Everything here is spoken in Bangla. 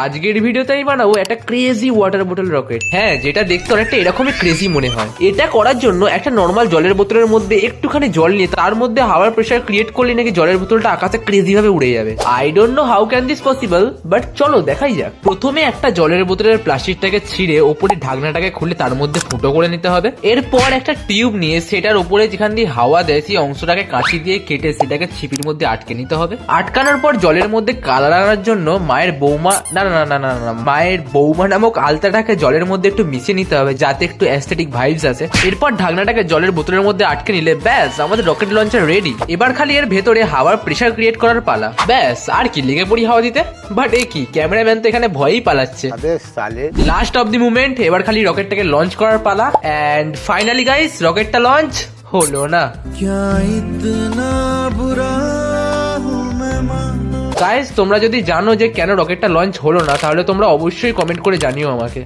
আজকের ভিডিওতেই বানাবো একটা ক্রেজি ওয়াটার বোতল রকেট। হ্যাঁ, যেটা দেখতে অনেকটা এরকমই ক্রেজি মনে হয়। এটা করার জন্য একটা নর্মাল জলের বোতলের মধ্যে একটুখানি জল নিয়ে তার মধ্যে হাওয়ার প্রেসার ক্রিয়েট করলে নাকি জলের বোতলটা আকাশে ক্রেজি ভাবে উড়ে যাবে। I don't know how can this possible, but চলো দেখাই যাক। প্রথমে একটা জলের বোতলের প্লাস্টিকটাকে ছিঁড়ে ওপরে ঢাকনাটাকে খুলে তার মধ্যে ফুটো করে নিতে হবে। এরপর একটা টিউব নিয়ে সেটার উপরে যেখান দিয়ে হাওয়া দেয় সেই অংশটাকে কাঁচি দিয়ে কেটে সেটাকে ছিপির মধ্যে আটকে নিতে হবে। আটকানোর পর জলের মধ্যে কালার আনার জন্য মায়ের বৌমা নামক আলতাটাকে জলের মধ্যে একটু মিশিয়ে নিতে হবে যাতে একটু অ্যাস্থেটিক ভাইবস আসে। এরপর ঢাকনাটাকে জলের বোতলের মধ্যে আটকে নিলে ব্যাস আমাদের রকেট লঞ্চার রেডি। এবার খালি এর ভেতরে হাওয়ার প্রেসার ক্রিয়েট করার পালা। ব্যাস আর কি, লেগে পড়ি হাওয়া দিতে। বাট এ কি, ক্যামেরাম্যান তো এখানে ভয়ই পালাচ্ছে। লাস্ট অফ দি মুভমেন্ট, এবার খালি রকেটটাকে লঞ্চ করার পালা। এন্ড ফাইনালি গাইস, রকেটটা লঞ্চ হলো না। গাইস, তোমরা যদি জানো যে কেন রকেটটা লঞ্চ হলো না তাহলে তোমরা অবশ্যই কমেন্ট করে জানিও আমাকে।